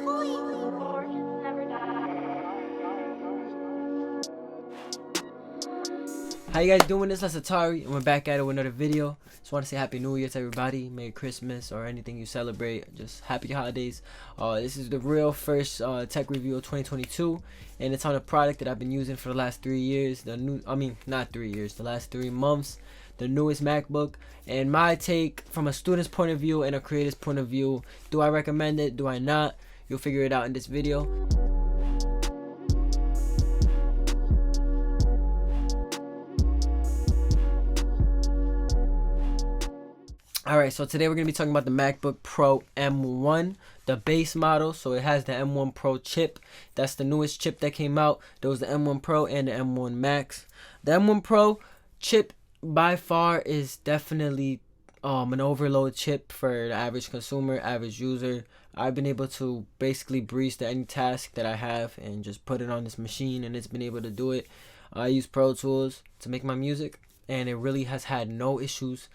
How you guys doing? This is Atari, and we're back at it with another video. Just want to say Happy New Year to everybody. Merry Christmas or anything you celebrate. Just happy holidays. This is the real first tech review of 2022, and it's on a product that I've been using for the last 3 years. Not 3 years, the last 3 months. The newest MacBook, and my take from a student's point of view and a creator's point of view. Do I recommend it? Do I not? You'll figure it out in this video. Alright, so today we're going to be talking about the MacBook Pro M1, the base model. So it has the M1 Pro chip. That's the newest chip that came out. There was the M1 Pro and the M1 Max. The M1 Pro chip by far is definitely an overload chip for the average consumer, average user. I've been able to basically breeze to any task that I have and just put it on this machine, and it's been able to do it. I use Pro Tools to make my music, and it really has had no issues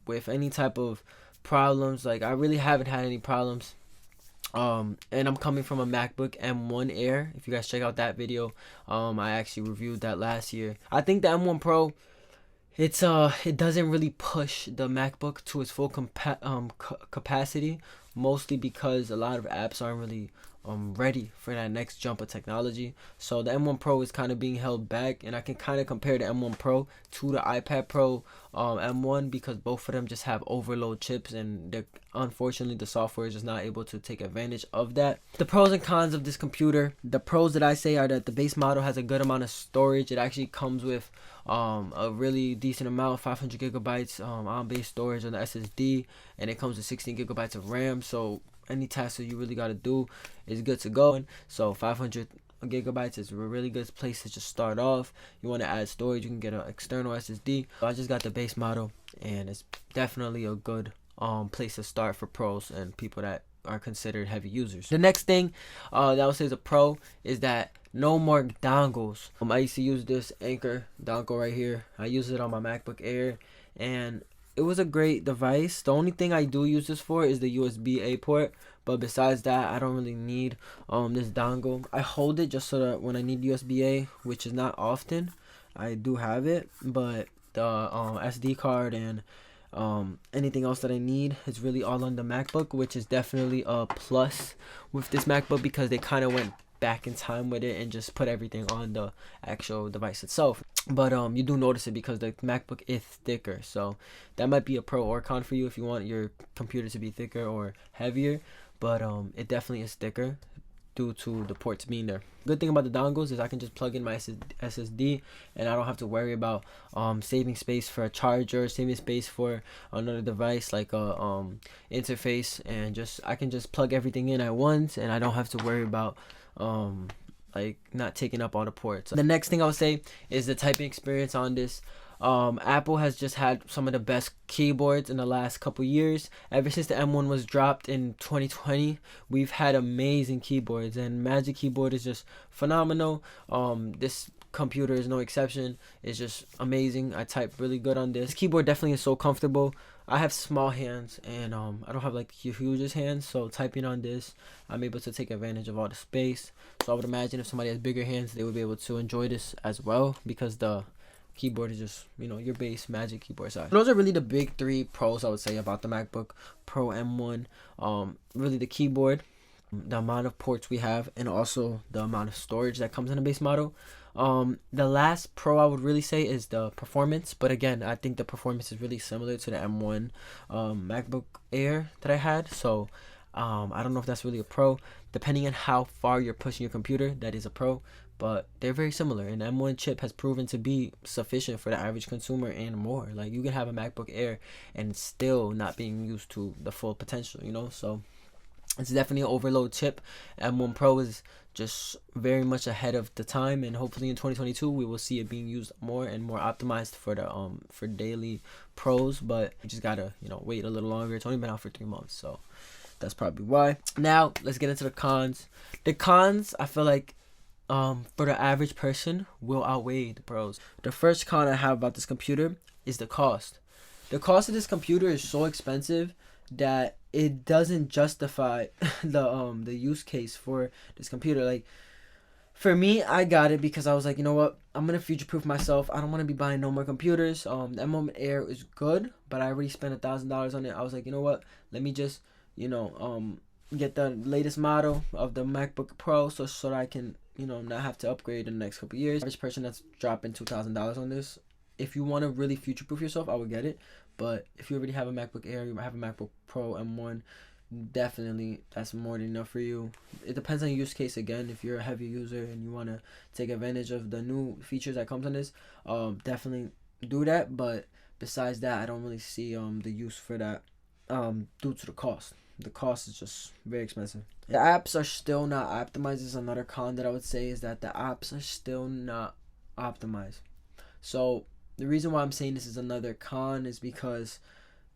with any type of problems. Like, I really haven't had any problems. And I'm coming from a MacBook M1 Air. If you guys check out that video, I actually reviewed that last year. I think the M1 Pro, it doesn't really push the MacBook to its full capacity, mostly because a lot of apps aren't really ready for that next jump of technology. So the M1 Pro is kind of being held back, and I can kind of compare the M1 Pro to the iPad Pro M1 because both of them just have overload chips, and unfortunately the software is just not able to take advantage of that. The pros and cons of this computer: the pros that I say are that the base model has a good amount of storage. It actually comes with a really decent amount, 500 gigabytes on base storage on the SSD, and it comes with 16 gigabytes of RAM. So any task that you really got to do is good to go. So 500 gigabytes is a really good place to just start off. You want to add storage, you can get an external SSD. So I just got the base model, and it's definitely a good place to start for pros and people that are considered heavy users. The next thing that I would say is a pro is that no more dongles. I used to use this Anchor dongle right here. I use it on my MacBook Air, and it was a great device. The only thing I do use this for is the USB-A port, but besides that, I don't really need this dongle. I hold it just so that when I need USB-A, which is not often, I do have it, but the SD card and anything else that I need is really all on the MacBook, which is definitely a plus with this MacBook because they kind of went back in time with it and just put everything on the actual device itself. But you do notice it because the MacBook is thicker, so that might be a pro or con for you if you want your computer to be thicker or heavier. But it definitely is thicker due to the ports being there. Good thing about the dongles is I can just plug in my SSD, and I don't have to worry about saving space for a charger, saving space for another device like a interface, and I can just plug everything in at once, and I don't have to worry about like not taking up all the ports. The next thing I would say is the typing experience on this. Apple has just had some of the best keyboards in the last couple years. Ever since the M1 was dropped in 2020, we've had amazing keyboards, and Magic Keyboard is just phenomenal. This computer is no exception. It's just amazing. I type really good on this. Keyboard definitely is so comfortable. I have small hands, and I don't have like the hugest hands, so typing on this, I'm able to take advantage of all the space. So I would imagine if somebody has bigger hands, they would be able to enjoy this as well because the keyboard is just, your base Magic Keyboard size. Those are really the big 3 pros I would say about the MacBook Pro M1. Really the keyboard, the amount of ports we have, and also the amount of storage that comes in the base model. The last pro I would really say is the performance, but again, I think the performance is really similar to the M1 MacBook Air that I had. So I don't know if that's really a pro. Depending on how far you're pushing your computer, that is a pro, but they're very similar, and the M1 chip has proven to be sufficient for the average consumer and more. Like, you can have a MacBook Air and still not being used to the full potential, so it's definitely an overload chip. M1 Pro is just very much ahead of the time, and hopefully in 2022 we will see it being used more and more optimized for the for daily pros. But you just gotta wait a little longer. It's only been out for 3 months, so that's probably why. Now let's get into the cons. The cons, I feel like for the average person, will outweigh the pros. The first con I have about this computer is the cost. The cost of this computer is so expensive that it doesn't justify the use case for this computer. Like, for me, I got it because I was like, you know what, I'm gonna future proof myself. I don't want to be buying no more computers. The M1 Air is good, but I already spent $1,000 on it. I was like, you know what, let me just, get the latest model of the MacBook Pro, so that I can, not have to upgrade in the next couple years. Average person that's dropping $2,000 on this, if you want to really future proof yourself, I would get it. But if you already have a MacBook Air, you have a MacBook Pro M1, definitely that's more than enough for you. It depends on your use case. Again, if you're a heavy user and you want to take advantage of the new features that comes on this, definitely do that. But besides that, I don't really see the use for that due to the cost. The cost is just very expensive. The apps are still not optimized. This is another con that I would say, is that the apps are still not optimized. So the reason why I'm saying this is another con is because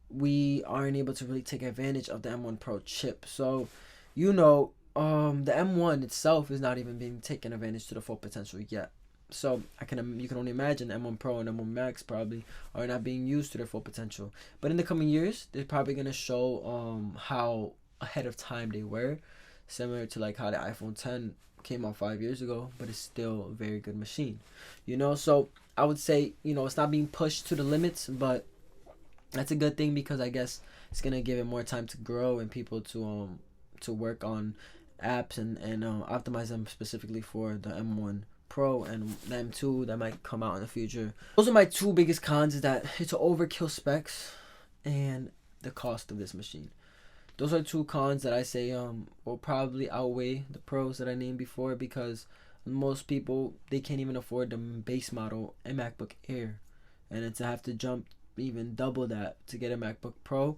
we aren't able to really take advantage of the M1 Pro chip. So, the M1 itself is not even being taken advantage to the full potential yet. So you can only imagine M1 Pro and M1 Max probably are not being used to their full potential. But in the coming years, they're probably gonna show how ahead of time they were, similar to like how the iPhone 10 came out 5 years ago, but it's still a very good machine. So I would say, it's not being pushed to the limits, but that's a good thing, because I guess it's gonna give it more time to grow and people to work on apps and optimize them specifically for the M1 Pro and the M2 that might come out in the future. Those are my two biggest cons, is that it's overkill specs and the cost of this machine. Those are two cons that I say will probably outweigh the pros that I named before, because most people, they can't even afford the base model a MacBook Air, and then to have to jump even double that to get a MacBook Pro,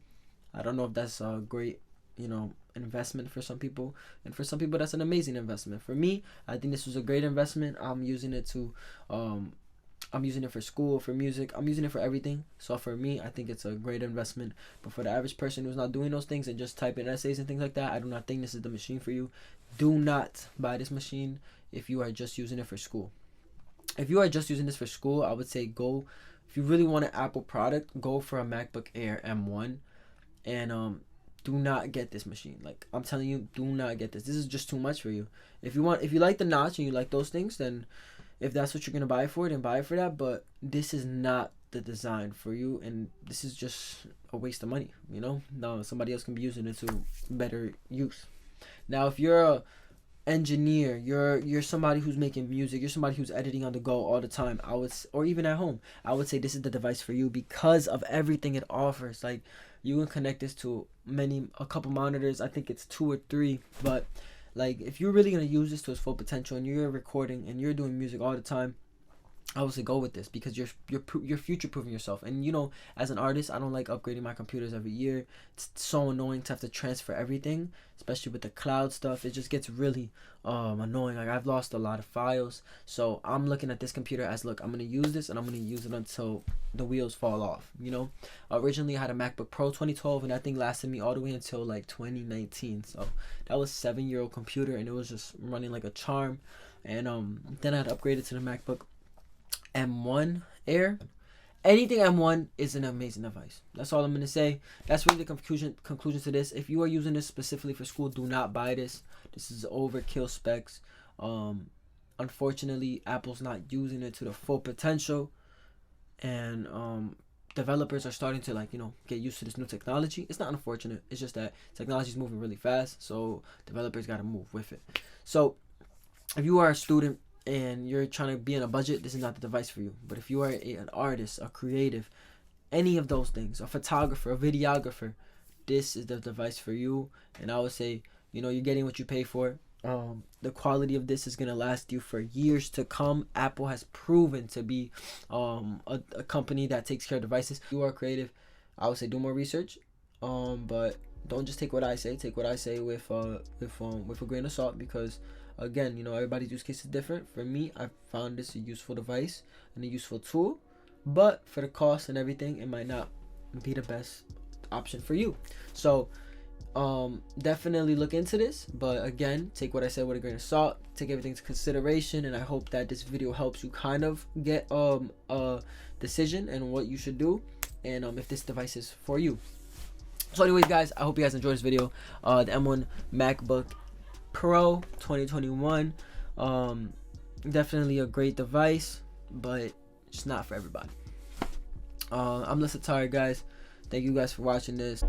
I don't know if that's a great investment for some people, and for some people that's an amazing investment. For me, I think this was a great investment. I'm using it for school, for music, I'm using it for everything. So for me, I think it's a great investment. But for the average person who's not doing those things and just typing essays and things like that, I do not think this is the machine for you. Do not buy this machine if you are just using it for school. If you are just using this for school, I would say go, if you really want an Apple product, go for a MacBook Air M1, and do not get this machine. Like, I'm telling you, do not get this. This is just too much for you. If you like the notch and you like those things, then if that's what you're gonna buy for it, then buy it for that. But this is not the design for you, and this is just a waste of money. No, somebody else can be using it to better use. Now, if you're a engineer, you're somebody who's making music, you're somebody who's editing on the go all the time, or even at home, I would say this is the device for you, because of everything it offers. Like, you can connect this to a couple monitors. I think it's 2 or 3, but like, if you're really gonna use this to its full potential and you're recording and you're doing music all the time, I would say go with this, because you're future proofing yourself. And as an artist, I don't like upgrading my computers every year. It's so annoying to have to transfer everything, especially with the cloud stuff. It just gets really annoying. Like, I've lost a lot of files. So I'm looking at this computer as, look, I'm gonna use this and I'm gonna use it until the wheels fall off. Originally I had a MacBook Pro 2012, and that thing lasted me all the way until like 2019. So that was a 7-year-old computer, and it was just running like a charm. And then I had upgraded to the MacBook M1 Air. Anything M1 is an amazing device. That's all I'm going to say. That's really the conclusion to this. If you are using this specifically for school, do not buy this. This is overkill specs. Unfortunately, Apple's not using it to the full potential, and developers are starting to get used to this new technology. It's not unfortunate. It's just that technology is moving really fast, so developers got to move with it. So if you are a student and you're trying to be on a budget, this is not the device for you. But if you are an artist, a creative, any of those things, a photographer, a videographer, this is the device for you. And I would say, you're getting what you pay for. The quality of this is going to last you for years to come. Apple has proven to be a company that takes care of devices. If you are creative, I would say do more research, but don't just take what I say. Take what I say with a grain of salt, because again, everybody's use case is different. For me, I found this a useful device and a useful tool, but for the cost and everything, it might not be the best option for you. So definitely look into this, but again, take what I said with a grain of salt. Take everything into consideration, and I hope that this video helps you kind of get a decision and what you should do, and if this device is for you. So anyways, guys, I hope you guys enjoyed this video. The M1 MacBook Pro 2021. Definitely a great device, but it's not for everybody. I'm Satari, guys. Thank you guys for watching this.